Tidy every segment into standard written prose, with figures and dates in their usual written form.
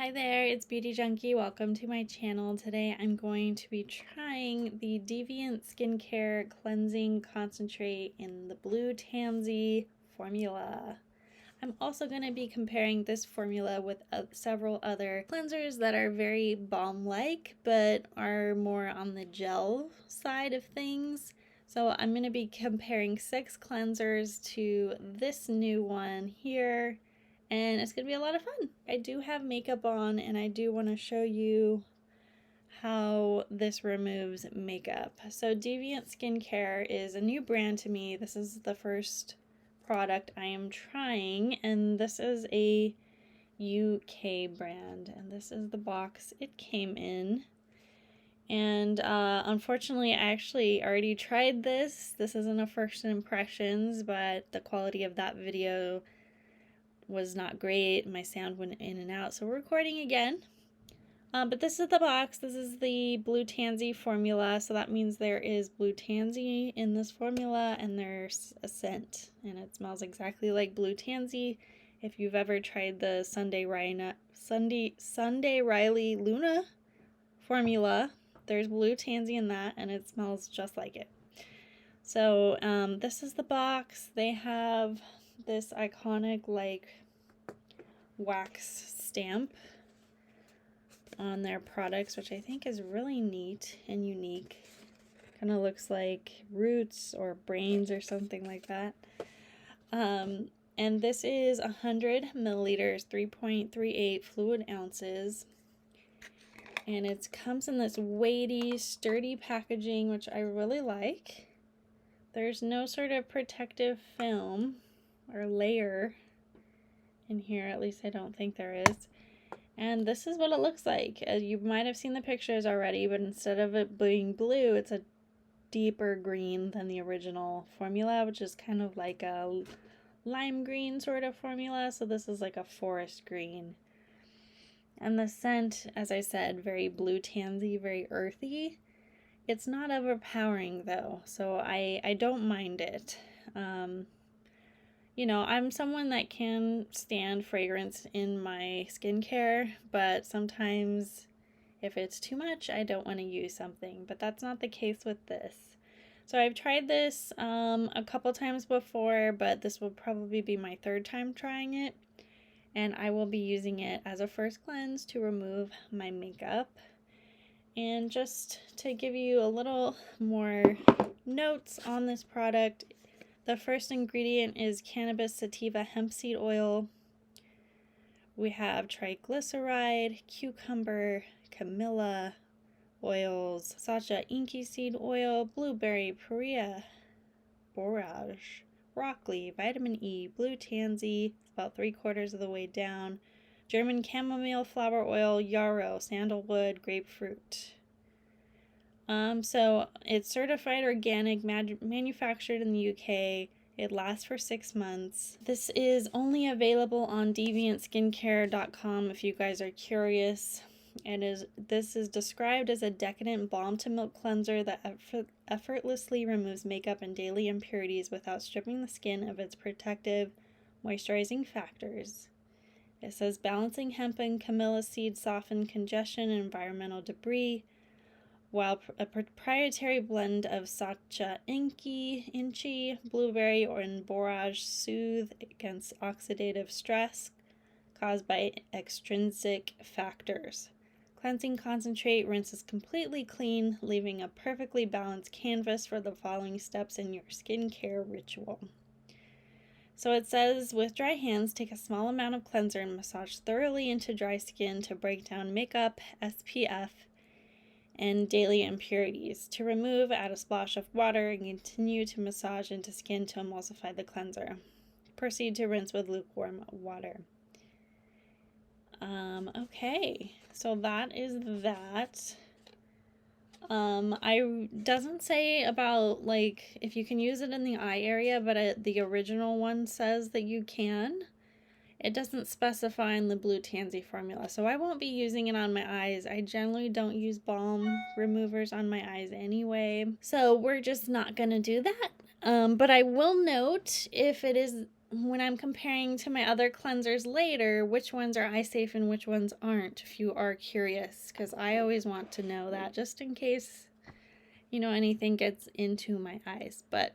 Hi there, it's Beauty Junkie. Welcome to my channel. Today I'm going to be trying the Deviant Skincare Cleansing Concentrate in the Blue Tansy formula. I'm also going to be comparing this formula with several other cleansers that are very balm-like but are more on the gel side of things. So I'm going to be comparing 6 cleansers to this new one here. And it's going to be a lot of fun. I do have makeup on and I do want to show you how this removes makeup. So Deviant Skincare is a new brand to me. This is the first product I am trying, and this is a UK brand, and this is the box it came in. And unfortunately, I actually already tried this. This isn't a first impressions, but the quality of that video was not great. My sound went in and out, so we're recording again. But this is the box. This is the Blue Tansy formula, so that means there is Blue Tansy in this formula, and there's a scent, and it smells exactly like Blue Tansy. If you've ever tried the Sunday Riley Luna formula, there's Blue Tansy in that, and it smells just like it. So this is the box. They have this iconic like wax stamp on their products, which I think is really neat and unique. Kind of looks like roots or brains or something like that. And this is 100 milliliters, 3.38 fluid ounces. And it comes in this weighty, sturdy packaging, which I really like. There's no sort of protective film or layer in here, at least I don't think there is. And this is what it looks like. You might have seen the pictures already, but instead of it being blue, it's a deeper green than the original formula, which is kind of like a lime green sort of formula. So this is like a forest green. And the scent, as I said, very Blue Tansy, very earthy. It's not overpowering though, so I don't mind it. You know, I'm someone that can stand fragrance in my skincare, but sometimes if it's too much, I don't want to use something, but that's not the case with this. So I've tried this a couple times before, but this will probably be my third time trying it, and I will be using it as a first cleanse to remove my makeup. And just to give you a little more notes on this product, the first ingredient is cannabis sativa hemp seed oil. We have triglyceride, cucumber, camellia oils, sacha Inkey seed oil, blueberry, perea, borage, broccoli, vitamin E, Blue Tansy, about 3/4 of the way down, German chamomile flower oil, yarrow, sandalwood, grapefruit. So it's certified organic, manufactured in the UK. It lasts for 6 months. This is only available on deviantskincare.com if you guys are curious. This is described as a decadent balm to milk cleanser that effortlessly removes makeup and daily impurities without stripping the skin of its protective, moisturizing factors. It says balancing hemp and camellia seeds soften congestion and environmental debris, while a proprietary blend of sacha Inkey, blueberry, and borage soothe against oxidative stress caused by extrinsic factors. Cleansing concentrate rinses completely clean, leaving a perfectly balanced canvas for the following steps in your skincare ritual. So it says, with dry hands, take a small amount of cleanser and massage thoroughly into dry skin to break down makeup, SPF, and daily impurities. To remove, add a splash of water and continue to massage into skin to emulsify the cleanser. Proceed to rinse with lukewarm water. Okay, so that is that. I doesn't say about like if you can use it in the eye area, but the original one says that you can. It doesn't specify in the Blue Tansy formula, so I won't be using it on my eyes. I generally don't use balm removers on my eyes anyway, so we're just not gonna do that. But I will note, if it is when I'm comparing to my other cleansers later, which ones are eye safe and which ones aren't, if you are curious, because I always want to know that just in case, you know, anything gets into my eyes. But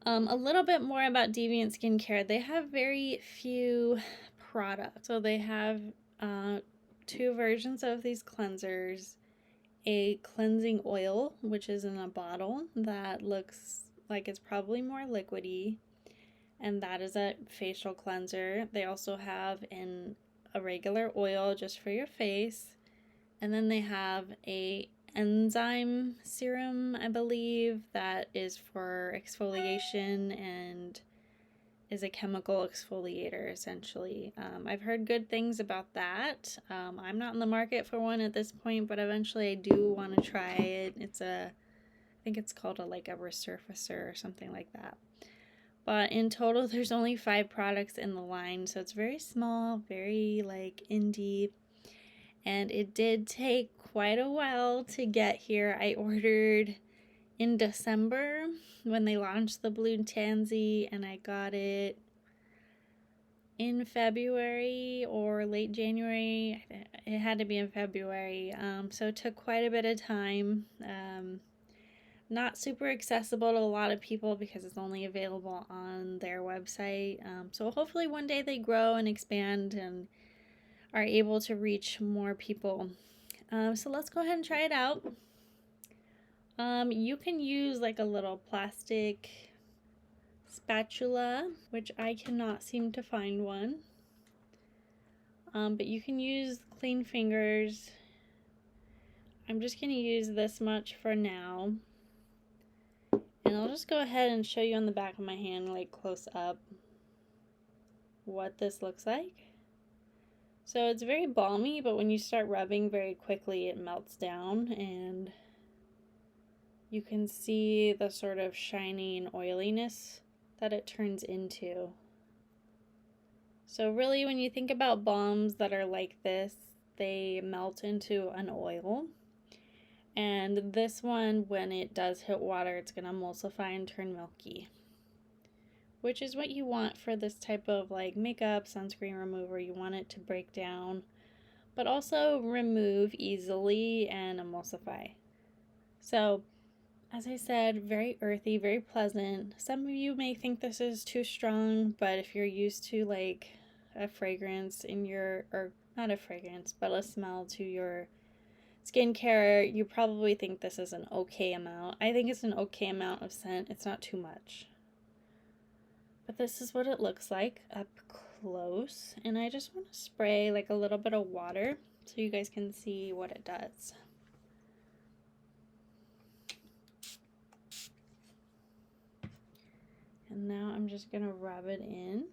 a little bit more about Deviant Skincare. They have very few products. So they have 2 versions of these cleansers. A cleansing oil, which is in a bottle that looks like it's probably more liquidy, and that is a facial cleanser. They also have a regular oil just for your face, and then they have a enzyme serum, I believe, that is for exfoliation and is a chemical exfoliator, essentially. I've heard good things about that. I'm not in the market for one at this point, but eventually I do want to try it. I think it's called a resurfacer or something like that. But in total, there's only 5 products in the line, so it's very small, very like indie. And it did take quite a while to get here. I ordered in December when they launched the Blue Tansy, and I got it in February or late January. It had to be in February, so it took quite a bit of time. Not super accessible to a lot of people because it's only available on their website. So hopefully one day they grow and expand and are able to reach more people. So let's go ahead and try it out. You can use like a little plastic spatula, which I cannot seem to find one. But you can use clean fingers. I'm just going to use this much for now. And I'll just go ahead and show you on the back of my hand, like close up, what this looks like. So it's very balmy, but when you start rubbing very quickly, it melts down and you can see the sort of shiny oiliness that it turns into. So really, when you think about balms that are like this, they melt into an oil. And this one, when it does hit water, it's going to emulsify and turn milky, which is what you want for this type of like makeup, sunscreen remover. You want it to break down, but also remove easily and emulsify. So, as I said, very earthy, very pleasant. Some of you may think this is too strong, but if you're used to like a fragrance in your, or not a fragrance, but a smell to your skincare, you probably think this is an okay amount. I think it's an okay amount of scent. It's not too much. But this is what it looks like up close. And I just want to spray like a little bit of water so you guys can see what it does. And now I'm just going to rub it in.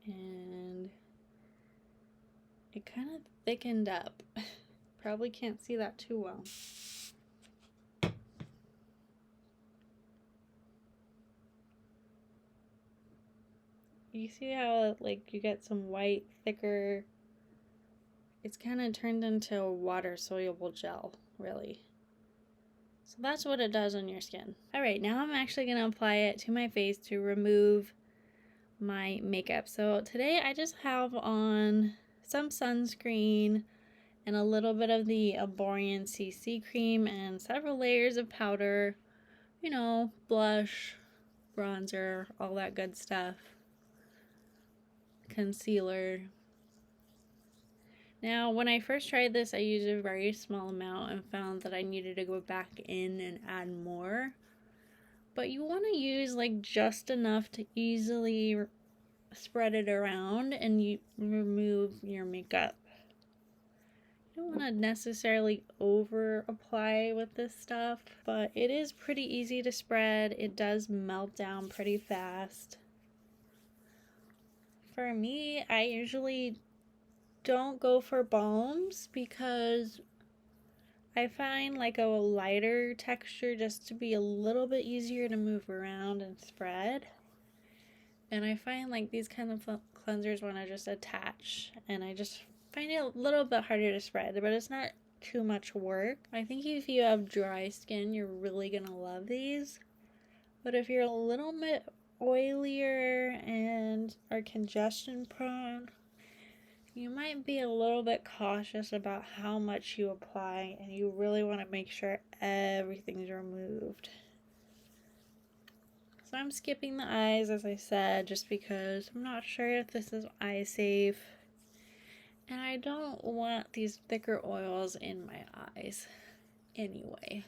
And it kind of thickened up. Probably can't see that too well. You see how like you get some white, thicker, it's kind of turned into a water-soluble gel, really. So that's what it does on your skin. Alright, now I'm actually going to apply it to my face to remove my makeup. So today I just have on some sunscreen and a little bit of the Erborian CC cream and several layers of powder, you know, blush, bronzer, all that good stuff, concealer. Now, when I first tried this, I used a very small amount and found that I needed to go back in and add more. But you want to use like just enough to easily spread it around and you remove your makeup. You don't want to necessarily over apply with this stuff, but it is pretty easy to spread. It does melt down pretty fast. For me, I usually don't go for balms because I find like a lighter texture just to be a little bit easier to move around and spread. And I find like these kind of cleansers want to just attach, and I just find it a little bit harder to spread, but it's not too much work. I think if you have dry skin, you're really gonna love these. But if you're a little bit oilier and are congestion prone, you might be a little bit cautious about how much you apply, and you really want to make sure everything's removed. So I'm skipping the eyes, as I said, just because I'm not sure if this is eye safe. And I don't want these thicker oils in my eyes anyway.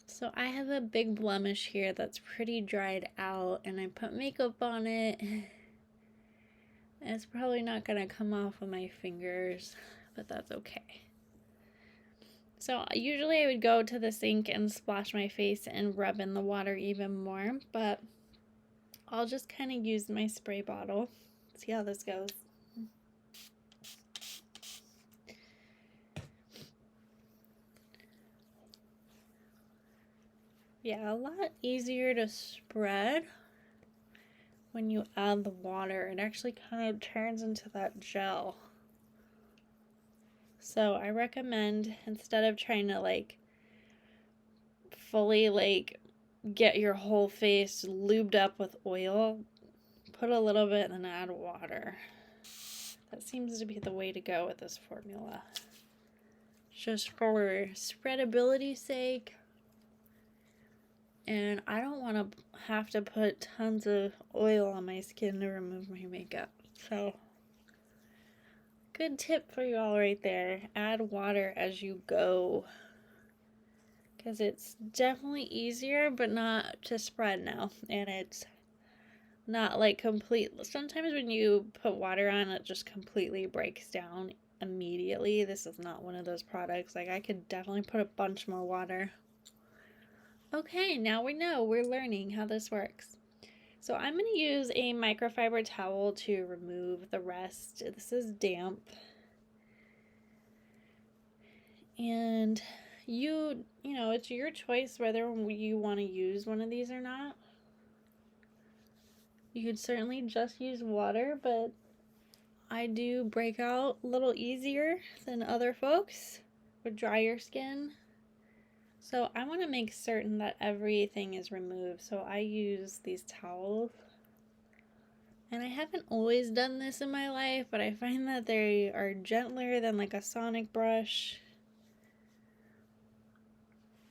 So I have a big blemish here that's pretty dried out, and I put makeup on it. And it's probably not going to come off of my fingers, but that's okay. So usually I would go to the sink and splash my face and rub in the water even more, but I'll just kind of use my spray bottle. See how this goes. Yeah, a lot easier to spread when you add the water. It actually kind of turns into that gel. So I recommend, instead of trying to like fully like get your whole face lubed up with oil, put a little bit and then add water. That seems to be the way to go with this formula. Just for spreadability's sake. And I don't want to have to put tons of oil on my skin to remove my makeup. So, good tip for you all right there. Add water as you go. Because it's definitely easier, but not to spread now. And it's not like complete. Sometimes when you put water on, it just completely breaks down immediately. This is not one of those products. Like, I could definitely put a bunch more water. Okay, now we know. We're learning how this works. So I'm going to use a microfiber towel to remove the rest. This is damp. And you know, it's your choice whether you want to use one of these or not. You could certainly just use water, but I do break out a little easier than other folks with drier skin. So I want to make certain that everything is removed, so I use these towels. And I haven't always done this in my life, but I find that they are gentler than like a sonic brush.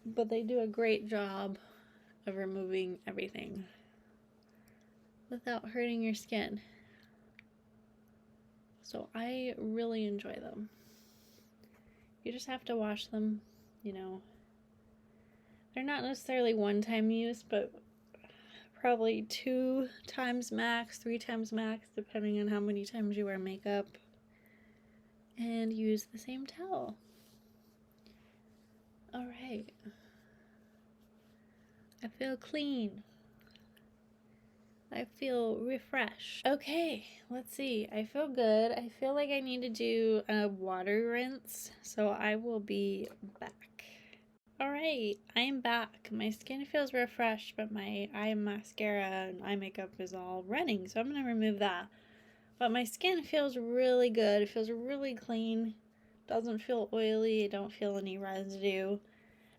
But they do a great job of removing everything without hurting your skin. So I really enjoy them. You just have to wash them, you know. They're not necessarily one-time use, but probably 2 times max, 3 times max, depending on how many times you wear makeup. And use the same towel. Alright. I feel clean. I feel refreshed. Okay, let's see. I feel good. I feel like I need to do a water rinse, so I will be back. Alright, I'm back. My skin feels refreshed, but my eye mascara and eye makeup is all running, so I'm going to remove that. But my skin feels really good. It feels really clean. Doesn't feel oily. I don't feel any residue.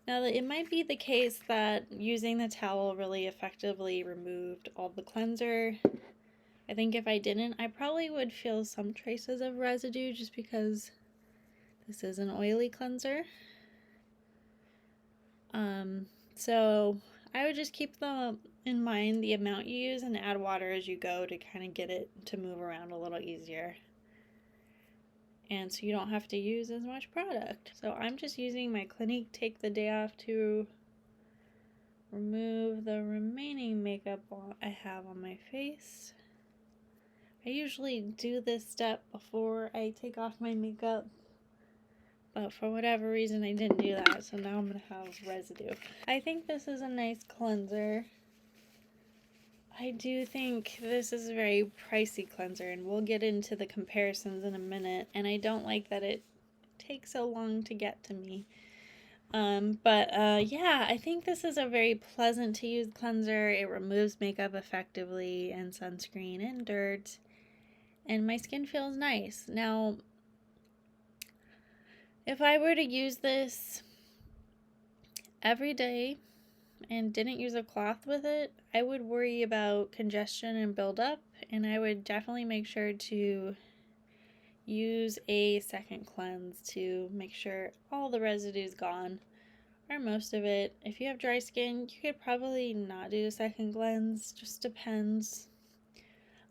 Now, it might be the case that using the towel really effectively removed all the cleanser. I think if I didn't, I probably would feel some traces of residue just because this is an oily cleanser. So I would just keep in mind the amount you use and add water as you go to kind of get it to move around a little easier. And so you don't have to use as much product. So I'm just using my Clinique Take the Day Off to remove the remaining makeup I have on my face. I usually do this step before I take off my makeup, but for whatever reason I didn't do that, so now I'm going to have residue. I think this is a nice cleanser. I do think this is a very pricey cleanser, and we'll get into the comparisons in a minute, and I don't like that it takes so long to get to me. Yeah, I think this is a very pleasant to use cleanser. It removes makeup effectively and sunscreen and dirt, and my skin feels nice. Now, If I were to use this every day and didn't use a cloth with it, I would worry about congestion and buildup, and I would definitely make sure to use a second cleanse to make sure all the residue's gone, or most of it. If you have dry skin, you could probably not do a second cleanse, just depends.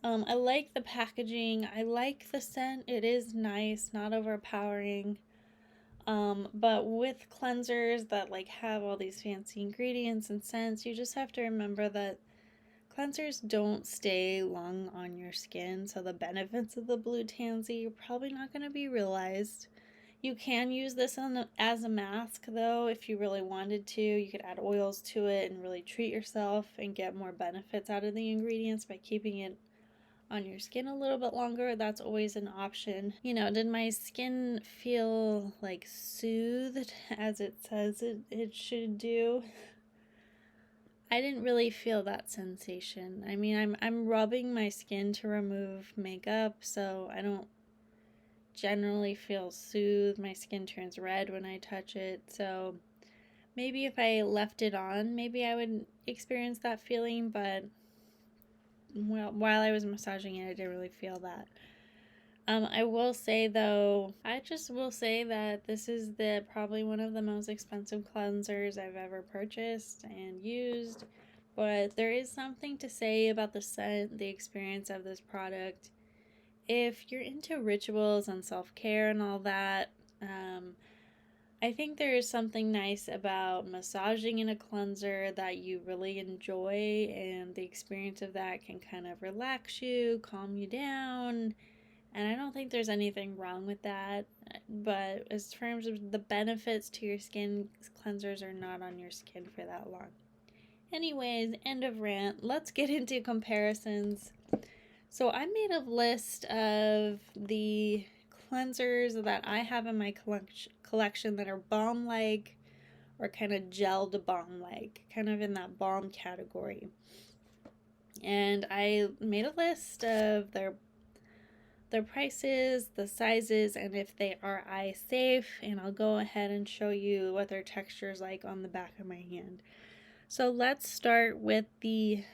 I like the packaging, I like the scent, it is nice, not overpowering. But with cleansers that like have all these fancy ingredients and scents, you just have to remember that cleansers don't stay long on your skin, so the benefits of the Blue Tansy are probably not going to be realized. You can use this as a mask though if you really wanted to. You could add oils to it and really treat yourself and get more benefits out of the ingredients by keeping it on your skin a little bit longer. That's always an option. You know, did my skin feel like soothed as it says it should do? I didn't really feel that sensation. I mean, I'm rubbing my skin to remove makeup, so I don't generally feel soothed. My skin turns red when I touch it, so maybe if I left it on, maybe I would experience that feeling, but while I was massaging it, I didn't really feel that. I will say though, I just will say that this is probably one of the most expensive cleansers I've ever purchased and used, but there is something to say about the scent, the experience of this product. If you're into rituals and self-care and all that, I think there is something nice about massaging in a cleanser that you really enjoy, and the experience of that can kind of relax you, calm you down, and I don't think there's anything wrong with that. But as terms of the benefits to your skin, cleansers are not on your skin for that long. Anyways, end of rant. Let's get into comparisons. So I made a list of the cleansers that I have in my collection that are balm-like or kind of gelled balm-like, kind of in that balm category. And I made a list of their prices, the sizes, and if they are eye safe, and I'll go ahead and show you what their texture is like on the back of my hand. So let's start with the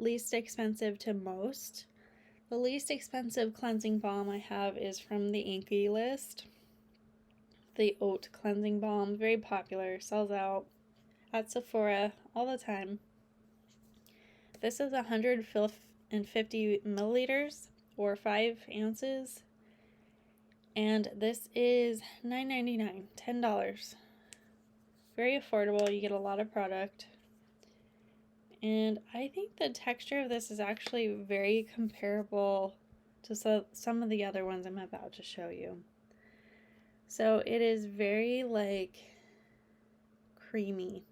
least expensive to most. The least expensive cleansing balm I have is from the Inkey list. The Oat Cleansing Balm, very popular, sells out at Sephora all the time. This is 150 milliliters or 5 ounces, and this is $9.99, $10. Very affordable, you get a lot of product. And I think the texture of this is actually very comparable to some of the other ones I'm about to show you. So it is very like creamy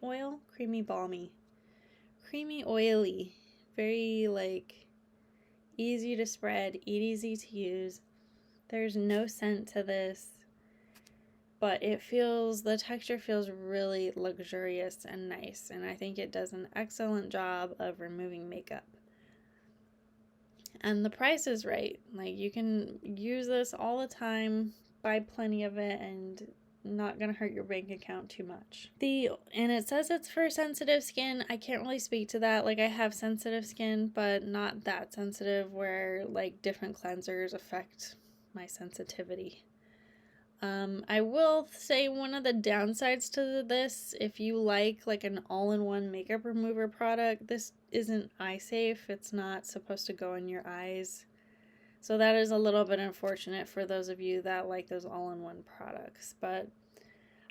oil, creamy balmy, creamy oily, very like easy to spread, easy to use. There's no scent to this, but the texture feels really luxurious and nice, and I think it does an excellent job of removing makeup. And the price is right. Like, you can use this all the time, buy plenty of it, and not gonna hurt your bank account too much. And it says it's for sensitive skin. I can't really speak to that. Like, I have sensitive skin, but not that sensitive where like different cleansers affect my sensitivity. I will say one of the downsides to this, if you like an all-in-one makeup remover product, this isn't eye safe. It's not supposed to go in your eyes. So that is a little bit unfortunate for those of you that like those all-in-one products. But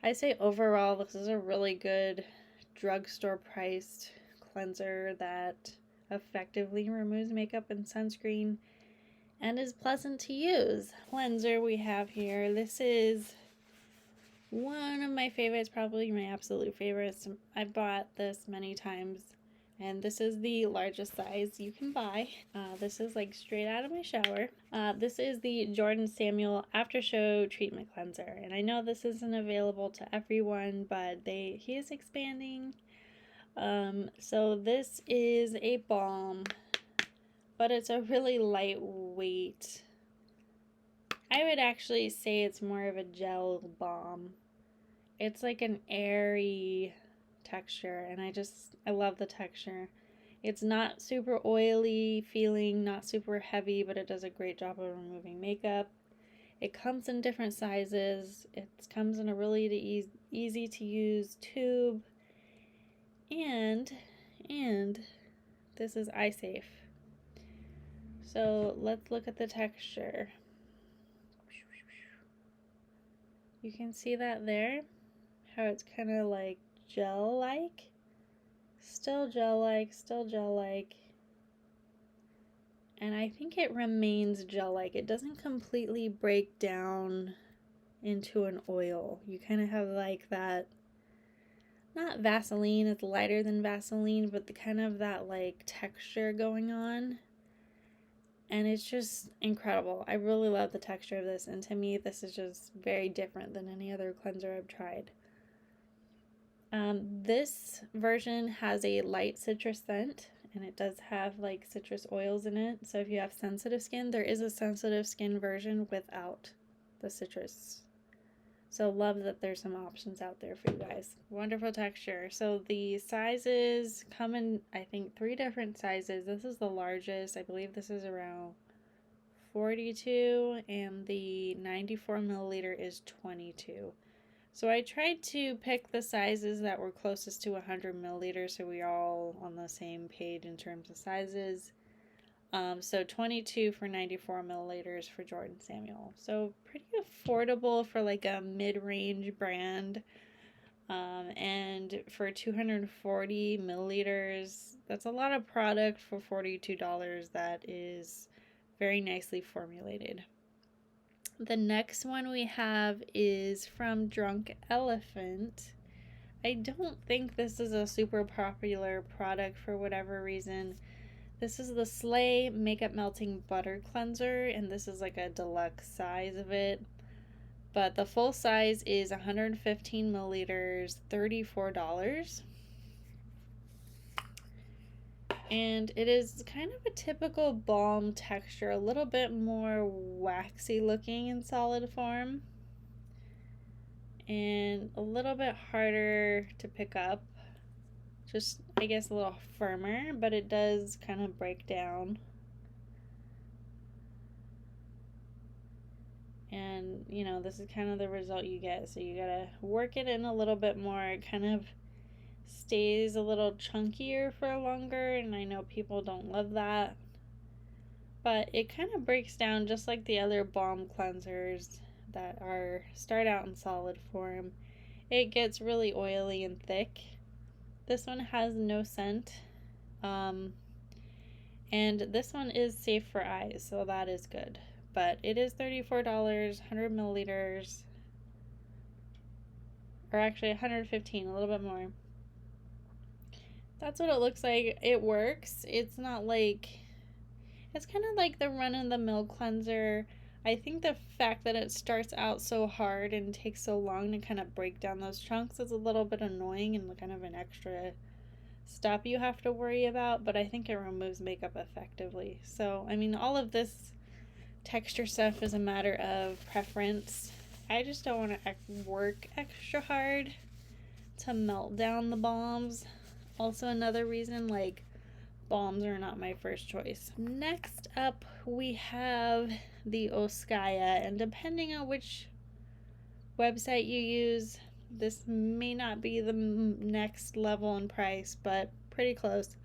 I say overall, this is a really good drugstore priced cleanser that effectively removes makeup and sunscreen and is pleasant to use. Cleanser we have here. This is one of my favorites, probably my absolute favorites. I've bought this many times, and this is the largest size you can buy. This is like straight out of my shower. This is the Jordan Samuel Aftershow Treatment Cleanser, and I know this isn't available to everyone, but he is expanding. So this is a balm, but it's a really lightweight I would actually say it's more of a gel balm. It's like an airy texture, and I love the texture. It's not super oily feeling, not super heavy, but it does a great job of removing makeup. It comes in different sizes. It comes in a really easy to use tube, and this is eye safe. So let's look at the texture. You can see that there, how it's kind of like gel-like, still gel-like, still gel-like. And I think it remains gel-like. It doesn't completely break down into an oil. You kind of have like that, not Vaseline, it's lighter than Vaseline, but the kind of that like texture going on. And it's just incredible. I really love the texture of this, and to me this is just very different than any other cleanser I've tried. This version has a light citrus scent, and it does have like citrus oils in it. So if you have sensitive skin, there is a sensitive skin version without the citrus. So love that there's some options out there for you guys. Wonderful texture. So the sizes come in, I think, 3 different sizes. This is the largest. I believe this is around 42, and the 94 milliliter is 22. So I tried to pick the sizes that were closest to 100 milliliters, so we're all on the same page in terms of sizes. So 22 for 94 milliliters for Jordan Samuel. So pretty affordable for like a mid-range brand. And for 240 milliliters, that's a lot of product for $42 that is very nicely formulated. The next one we have is from Drunk Elephant. I don't think this is a super popular product for whatever reason. This is the Slaai Makeup Melting Butter Cleanser, and this is like a deluxe size of it. But the full size is 115 milliliters, $34. And it is kind of a typical balm texture, a little bit more waxy looking in solid form, and a little bit harder to pick up. Just, I guess, a little firmer, but it does kind of break down. And, you know, this is kind of the result you get. So you gotta work it in a little bit more. It kind of stays a little chunkier for longer, and I know people don't love that, but it kind of breaks down just like the other balm cleansers that start out in solid form. It gets really oily and thick. This one has no scent, and this one is safe for eyes, so that is good. But it is $34, 100 milliliters, or actually 115, a little bit more. That's what it looks like. It works. It's not like, it's kind of like the run-of-the-mill cleanser. I think the fact that it starts out so hard and takes so long to kind of break down those chunks is a little bit annoying and kind of an extra step you have to worry about, but I think it removes makeup effectively. So, I mean, all of this texture stuff is a matter of preference. I just don't want to work extra hard to melt down the balms. Also another reason, like, balms are not my first choice. Next up, we have the Oskaya, and depending on which website you use, this may not be the next level in price, but pretty close.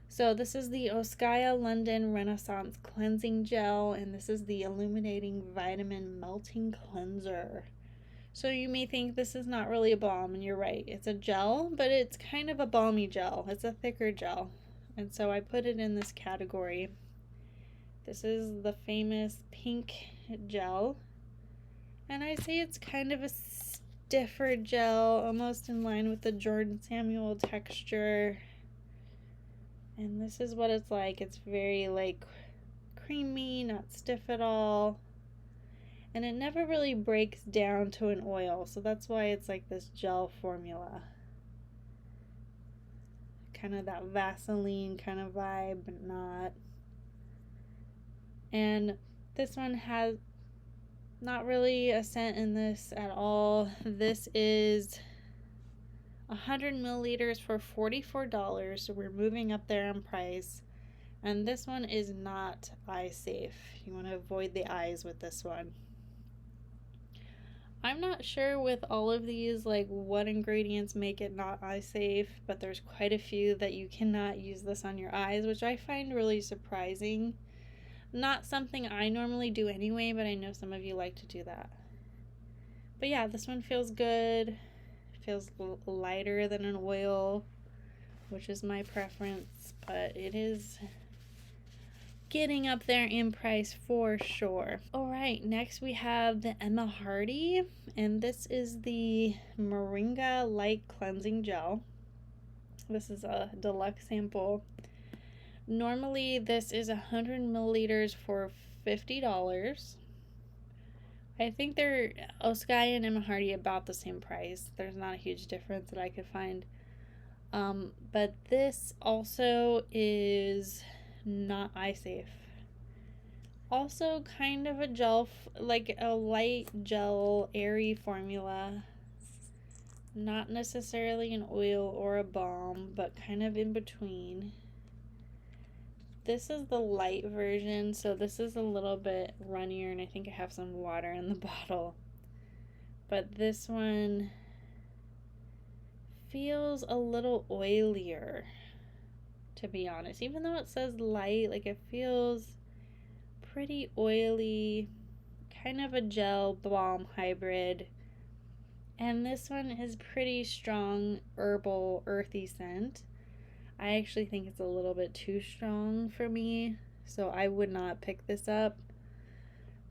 So this is the Oskaya London Renaissance Cleansing Gel, and this is the Illuminating Vitamin Melting Cleanser. So you may think this is not really a balm, and you're right. It's a gel, but it's kind of a balmy gel. It's a thicker gel. And so I put it in this category. This is the famous pink gel. And I say it's kind of a stiffer gel, almost in line with the Jordan Samuel texture. And this is what it's like. It's very like creamy, not stiff at all. And it never really breaks down to an oil, so that's why it's like this gel formula. Kind of that Vaseline kind of vibe, but not. And this one has Not really a scent in this at all. This is 100 milliliters for $44, so we're moving up there in price. And this one is not eye safe. You want to avoid the eyes with this one. I'm not sure with all of these like what ingredients make it not eye safe, but there's quite a few that you cannot use this on your eyes, which I find really surprising. Not something I normally do anyway, but I know some of you like to do that. But yeah, this one feels good. It feels lighter than an oil, which is my preference, but it is getting up there in price for sure. Alright, next we have the Hardie, and this is the Moringa Light Cleansing Gel. This is a deluxe sample. Normally this is 100 milliliters for $50. I think they're Oskaya and Hardie about the same price. There's not a huge difference that I could find. But this also is not eye safe. Also kind of a gel, like a light gel, airy formula. Not necessarily an oil or a balm, but kind of in between. This is the light version, so this is a little bit runnier, and I think I have some water in the bottle. But this one feels a little oilier, to be honest. Even though it says light, like it feels pretty oily, kind of a gel balm hybrid. And this one is pretty strong herbal earthy scent. I actually think it's a little bit too strong for me, so I would not pick this up,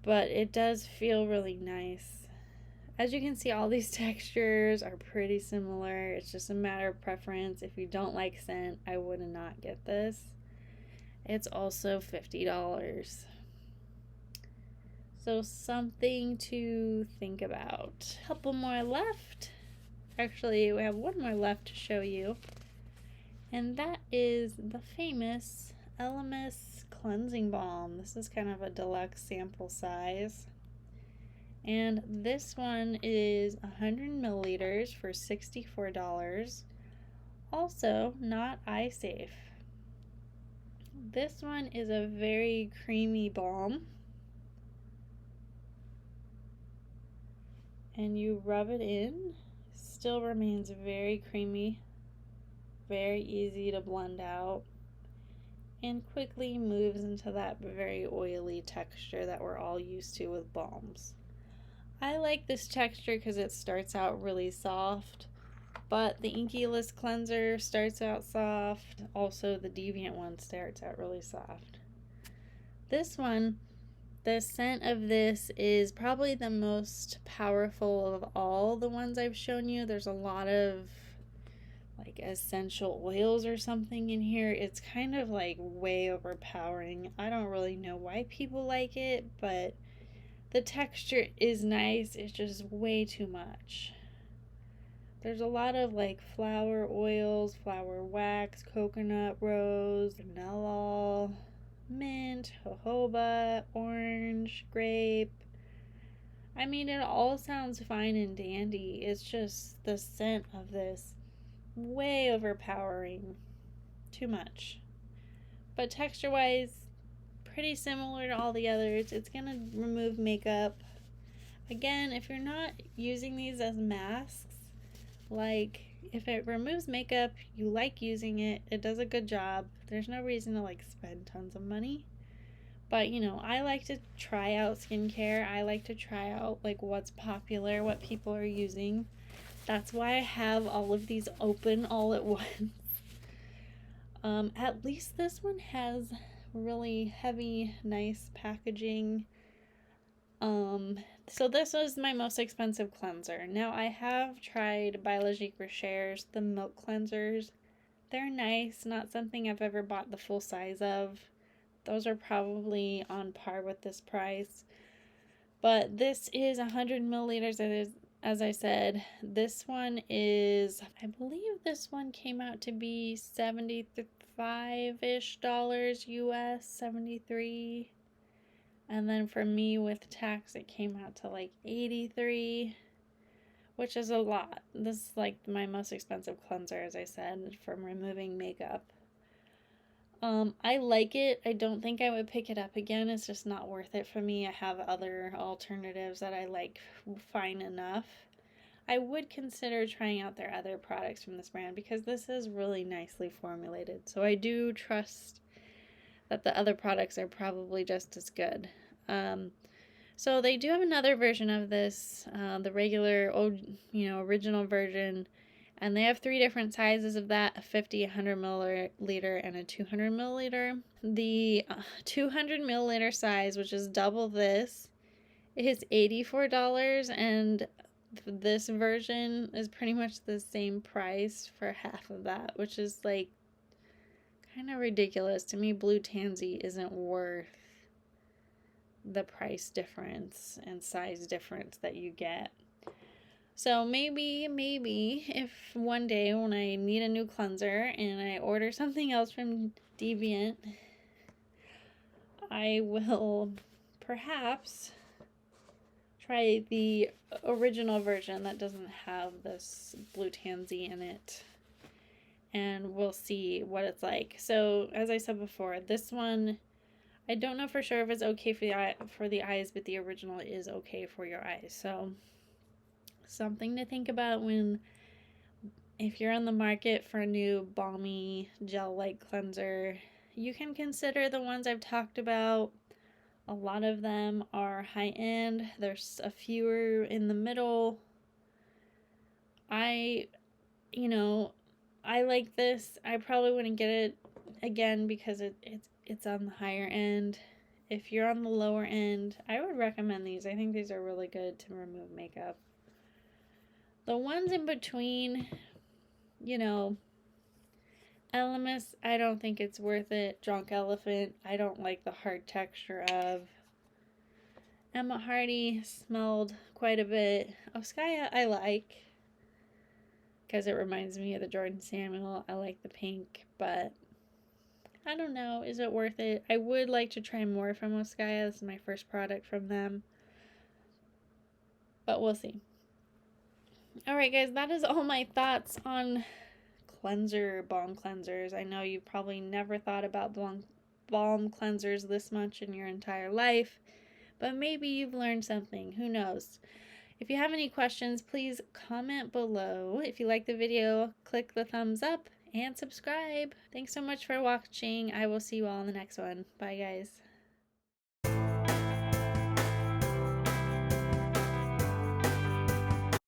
but it does feel really nice. As you can see, all these textures are pretty similar. It's just a matter of preference. If you don't like scent, I would not get this. It's also $50. So something to think about. A couple more left. Actually, we have one more left to show you. And that is the famous Elemis Cleansing Balm. This is kind of a deluxe sample size. And this one is 100 milliliters for $64. Also not eye safe. This one is a very creamy balm. And you rub it in. Still remains very creamy. Very easy to blend out, and quickly moves into that very oily texture that we're all used to with balms. I like this texture because it starts out really soft, but the Inkey cleanser starts out soft. Also, the Deviant one starts out really soft. This one, the scent of this is probably the most powerful of all the ones I've shown you. There's a lot of like essential oils or something in here. It's kind of like way overpowering. I don't really know why people like it, but the texture is nice. It's just way too much. There's a lot of like flower oils, flower wax, coconut, rose, vanilla, mint, jojoba, orange, grape. I mean, it all sounds fine and dandy. It's just the scent of this way overpowering. Too much. But texture wise, pretty similar to all the others. It's gonna remove makeup. Again, if you're not using these as masks, like if it removes makeup, you like using it, it does a good job. There's no reason to like spend tons of money. But you know, I like to try out skincare. I like to try out like what's popular, what people are using. That's why I have all of these open all at once. At least this one has really heavy, nice packaging. So this was my most expensive cleanser. Now I have tried Biologique Recherche, the milk cleansers. They're nice, not something I've ever bought the full size of. Those are probably on par with this price. But this is 100 milliliters. It is, as I said, this one is, I believe this one came out to be $75-ish US, 73. And then for me with tax, it came out to like $83, which is a lot. This is like my most expensive cleanser, as I said, from removing makeup. I like it. I don't think I would pick it up again. It's just not worth it for me. I have other alternatives that I like fine enough. I would consider trying out their other products from this brand because this is really nicely formulated. So I do trust that the other products are probably just as good. So they do have another version of this, the regular old, original version, and they have 3 different sizes of that: a 50, 100 milliliter, and a 200 milliliter. The 200 milliliter size, which is double this, is $84, and this version is pretty much the same price for half of that, which is like kind of ridiculous to me. Blue Tansy isn't worth the price difference and size difference that you get. So maybe if one day when I need a new cleanser and I order something else from Deviant, I will perhaps try the original version that doesn't have this Blue Tansy in it, and we'll see what it's like. So as I said before, this one, I don't know for sure if it's okay for the eyes, but the original is okay for your eyes. So something to think about if you're on the market for a new balmy gel-like cleanser. You can consider the ones I've talked about. A lot of them are high-end. There's a few in the middle. I like this. I probably wouldn't get it again because it's on the higher end. If you're on the lower end, I would recommend these. I think these are really good to remove makeup. The ones in between, Elemis, I don't think it's worth it. Drunk Elephant, I don't like the hard texture of. Hardie smelled quite a bit. Oskaya I like because it reminds me of the Jordan Samuel. I like the pink, but I don't know. Is it worth it? I would like to try more from Oskaya. This is my first product from them, but we'll see. Alright guys, that is all my thoughts on balm cleansers. I know you probably never thought about balm cleansers this much in your entire life, but maybe you've learned something. Who knows? If you have any questions, please comment below. If you like the video, click the thumbs up and subscribe. Thanks so much for watching. I will see you all in the next one. Bye guys.